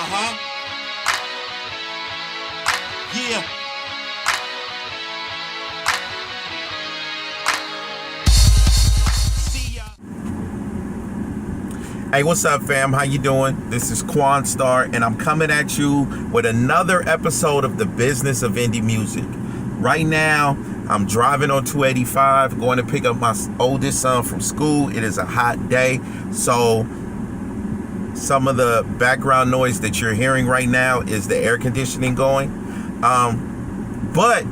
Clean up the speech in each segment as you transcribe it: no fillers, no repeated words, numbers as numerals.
Yeah. See ya. Hey, what's up, fam? How you doing? This is Quan Star, and I'm coming at you with another episode of The Business of Indie Music. Right now, I'm driving on 285, going to pick up my oldest son from school. It is a hot day, so some of the background noise that you're hearing right now is the air conditioning going. But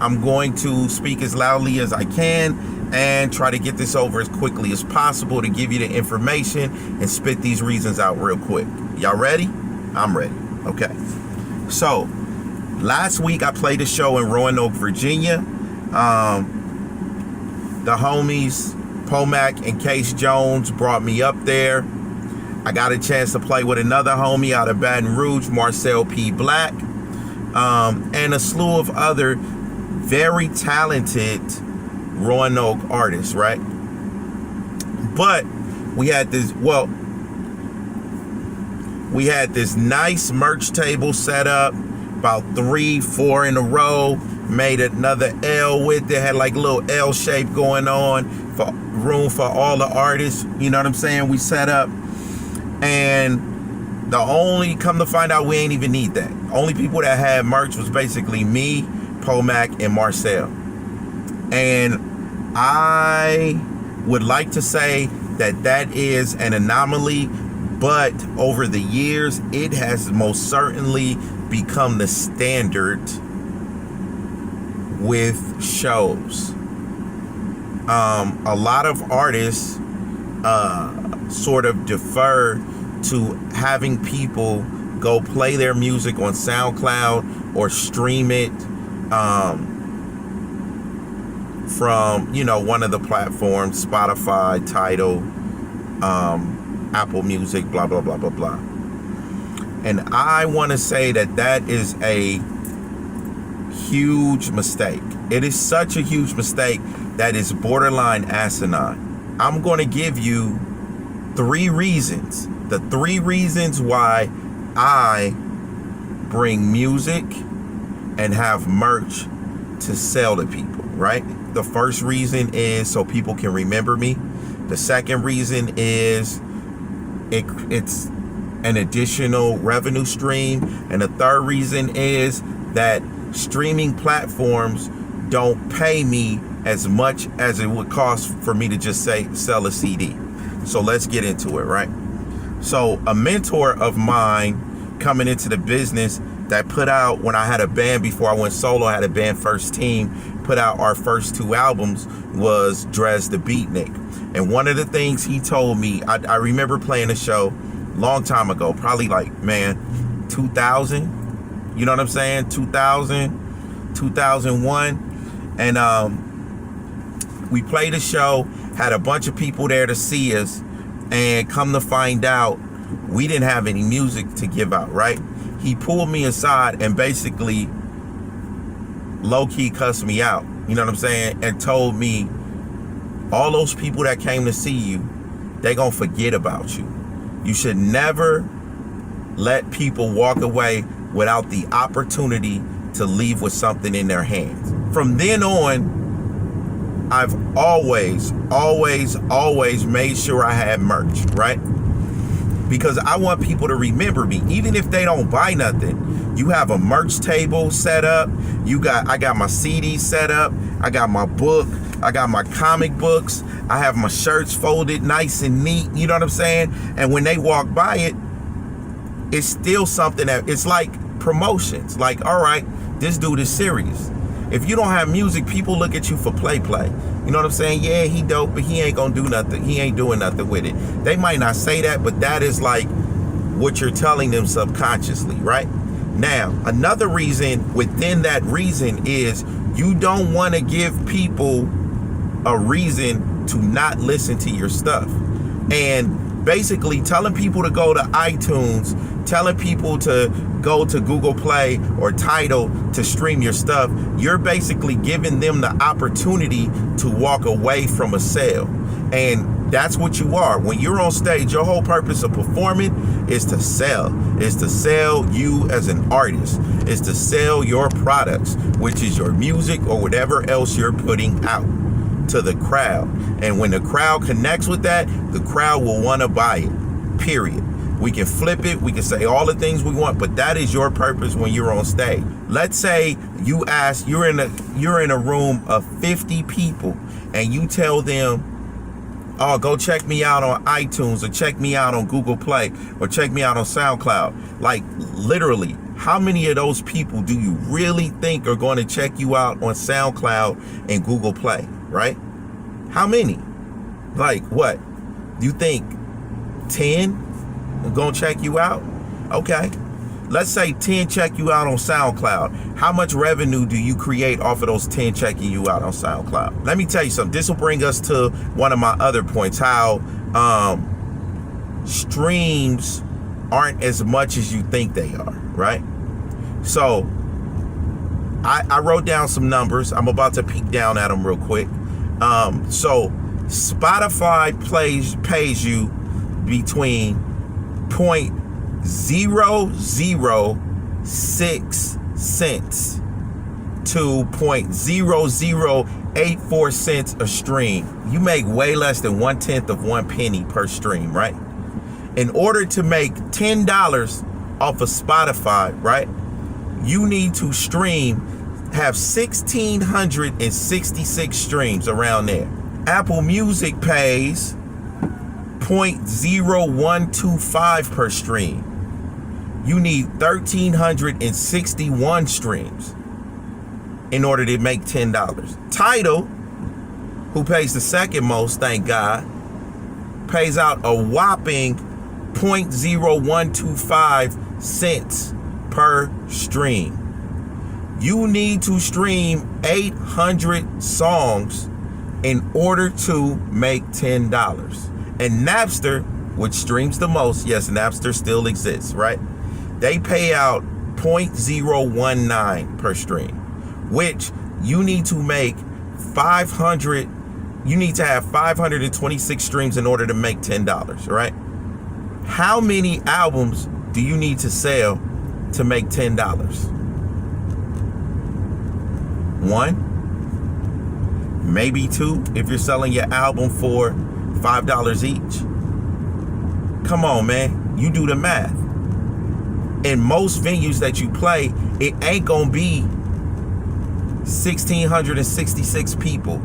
I'm going to speak as loudly as I can and try to get this over as quickly as possible to give you the information and spit these reasons out real quick. Y'all ready? I'm ready. Okay. So, last week I played a show in Roanoke, Virginia. The homies, Pomac and Case Jones, brought me up there. I got a chance to play with another homie out of Baton Rouge, Marcel P. Black, and a slew of other very talented Roanoke artists, right? But we had this nice merch table set up, about 3-4 in a row, made another L with it, had like a little L shape going on for room for all the artists, you know what I'm saying? We set up, and come to find out, we ain't even need that. Only people that had merch was basically me, Pomac, and Marcel. And I would like to say that is an anomaly, but over the years, it has most certainly become the standard with shows. A lot of artists sort of defer to having people go play their music on SoundCloud or stream it from, one of the platforms, Spotify, Tidal, Apple Music, blah, blah, blah, blah, blah. And I want to say that is a huge mistake. It is such a huge mistake that is borderline asinine. I'm going to give you 3 reasons. The 3 reasons why I bring music and have merch to sell to people, right? The first reason is so people can remember me. The second reason is it's an additional revenue stream. And the third reason is that streaming platforms don't pay me as much as it would cost for me to just sell a CD. So let's get into it, right? So a mentor of mine coming into the business that put out, when I had a band before I went solo, I had a band, First Team, put out our first 2 albums, was Drez the Beatnik. And one of the things he told me, I remember playing a show long time ago, probably 2000, you know what I'm saying? 2000, 2001. And we played a show, had a bunch of people there to see us, and come to find out, we didn't have any music to give out, right? He pulled me aside and basically low-key cussed me out, you know what I'm saying? And told me, all those people that came to see you, they gonna forget about you. You should never let people walk away without the opportunity to leave with something in their hands. From then on, I've always made sure I had merch, right? Because I want people to remember me, even if they don't buy nothing. You have a merch table set up. I got my CD set up. I got my book. I got my comic books. I have my shirts folded nice and neat. You know what I'm saying? And when they walk by it, it's still something that it's like promotions. Like, all right, this dude is serious. If you don't have music, people look at you for play. You know what I'm saying? Yeah, he dope, but he ain't gonna do nothing. He ain't doing nothing with it. They might not say that, but that is like what you're telling them subconsciously, right? Now, another reason within that reason is you don't want to give people a reason to not listen to your stuff. And basically telling people to go to iTunes, telling people to go to Google Play or Tidal to stream your stuff, you're basically giving them the opportunity to walk away from a sale. And That's what you are. When you're on stage, your whole purpose of performing is to sell. Is to sell you as an artist. Is to sell your products, which is your music or whatever else you're putting out to the crowd. And when the crowd connects with that, the crowd will want to buy it, period. We can flip it, we can say all the things we want, but that is your purpose when you're on stage. Let's say you're in a room of 50 people and you tell them, oh, go check me out on iTunes, or check me out on Google Play, or check me out on SoundCloud. Like, literally, how many of those people do you really think are going to check you out on SoundCloud and Google Play, right? How many? Like, what? You think 10 are going to check you out? Okay. Let's say 10 check you out on SoundCloud. How much revenue do you create off of those 10 checking you out on SoundCloud? Let me tell you something. This will bring us to one of my other points, how streams aren't as much as you think they are, right? So I wrote down some numbers. I'm about to peek down at them real quick. So Spotify pays you between 0.006 cents to 0.0084 cents a stream. You make way less than 1/10 of 1 penny per stream, right? In order to make $10 off of Spotify, right, you need to have 1,666 streams around there. Apple Music pays 0.0125 per stream. You need 1,361 streams in order to make $10. Tidal, who pays the second most, thank God, pays out a whopping 0.0125 cents per stream. You need to stream 800 songs in order to make $10. And Napster, which streams the most, yes, Napster still exists, right? They pay out 0.019 per stream, which you need to make 500. You need to have 526 streams in order to make $10, right? How many albums do you need to sell to make $10? One, maybe two, if you're selling your album for $5 each. Come on, man. You do the math. In most venues that you play, it ain't gonna be 1,666 people.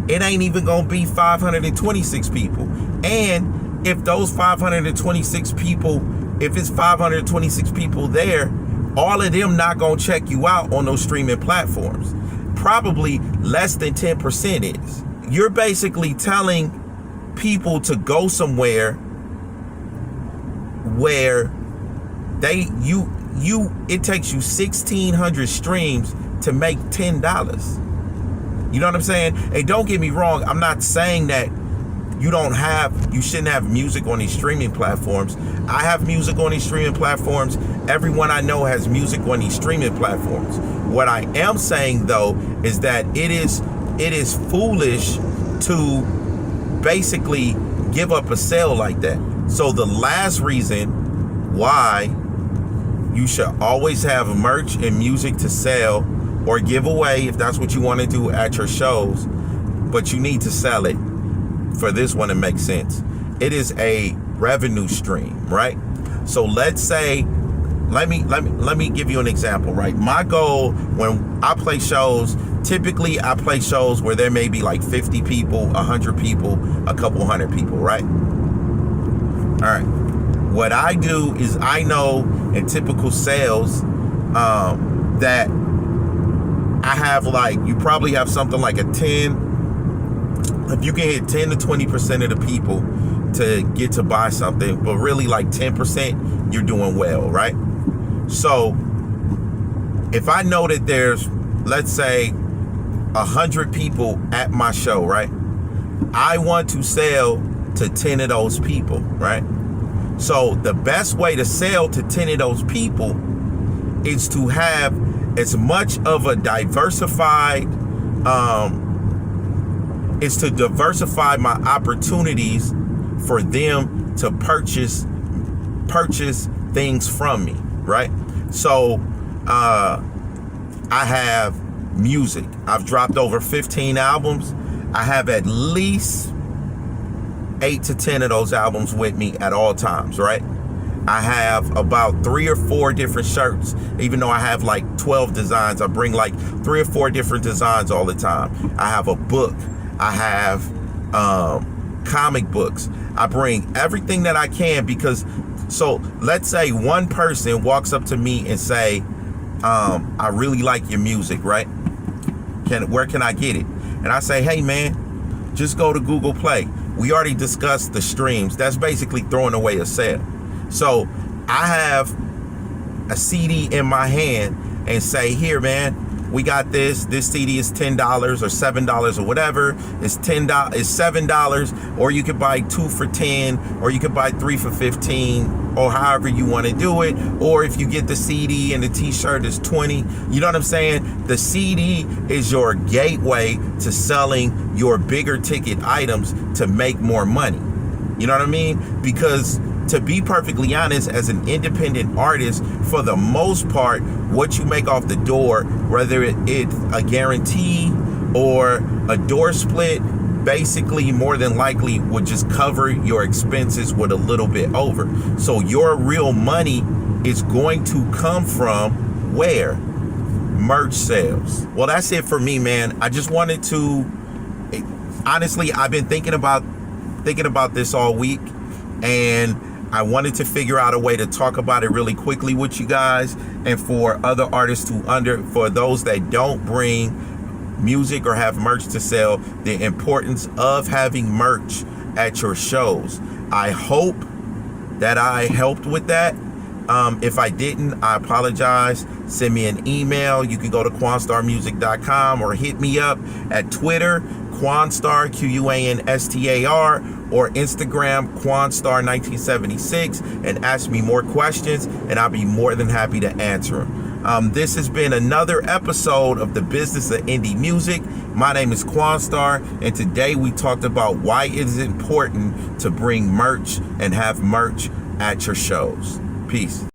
It ain't even gonna be 526 people. And if those 526 people, if it's 526 people there, all of them not gonna check you out on those streaming platforms. Probably less than 10% is. You're basically telling people to go somewhere where it takes you 1,600 streams to make $10. You know what I'm saying? Hey, don't get me wrong. I'm not saying that you shouldn't have music on these streaming platforms. I have music on these streaming platforms. Everyone I know has music on these streaming platforms. What I am saying though is that it is foolish to basically give up a sale like that. So the last reason why you should always have merch and music to sell or give away, if that's what you want to do at your shows, but you need to sell it for this one to make sense. It is a revenue stream, right? So let's say, let me give you an example, right? My goal when I play shows, typically I play shows where there may be like 50 people, 100 people, a couple hundred people, right? All right. What I do is I know in typical sales that I have you probably have something like a 10, if you can hit 10 to 20% of the people to get to buy something, but really like 10%, you're doing well, right? So if I know that there's, let's say, 100 people at my show, right? I want to sell to 10 of those people, right? So the best way to sell to 10 of those people is to have as much of a diversified is to diversify my opportunities for them to purchase things from me, right? So I have music. I've dropped over 15 albums. I have at least 8 to 10 of those albums with me at all times, right? I have about 3 or 4 different shirts. Even though I have like 12 designs, I bring like 3 or 4 different designs all the time. I have a book. I have comic books. I bring everything that I can because, so let's say one person walks up to me and say, I really like your music, right? Where can I get it? And I say, hey man, just go to Google Play. We already discussed the streams. That's basically throwing away a sale. So I have a CD in my hand and say, here man, we got this CD is $10 or $7 or whatever. It's $7, or you could buy 2 for 10, or you could buy 3 for 15, or however you want to do it. Or if you get the CD and the t-shirt is 20, you know what I'm saying? The CD is your gateway to selling your bigger ticket items to make more money. You know what I mean? Because to be perfectly honest, as an independent artist, for the most part, what you make off the door, whether it's a guarantee or a door split, basically more than likely would just cover your expenses with a little bit over. So your real money is going to come from where? Merch sales. Well, that's it for me, man. I just wanted to, honestly, I've been thinking about this all week, and I wanted to figure out a way to talk about it really quickly with you guys, and for other artists for those that don't bring music or have merch to sell, the importance of having merch at your shows. I hope that I helped with that. If I didn't, I apologize. Send me an email. You can go to QuanStarMusic.com or hit me up at Twitter, QuanStar, QUANSTAR, or Instagram, QuanStar1976, and ask me more questions, and I'll be more than happy to answer them. This has been another episode of The Business of Indie Music. My name is QuanStar, and today we talked about why it is important to bring merch and have merch at your shows. Peace.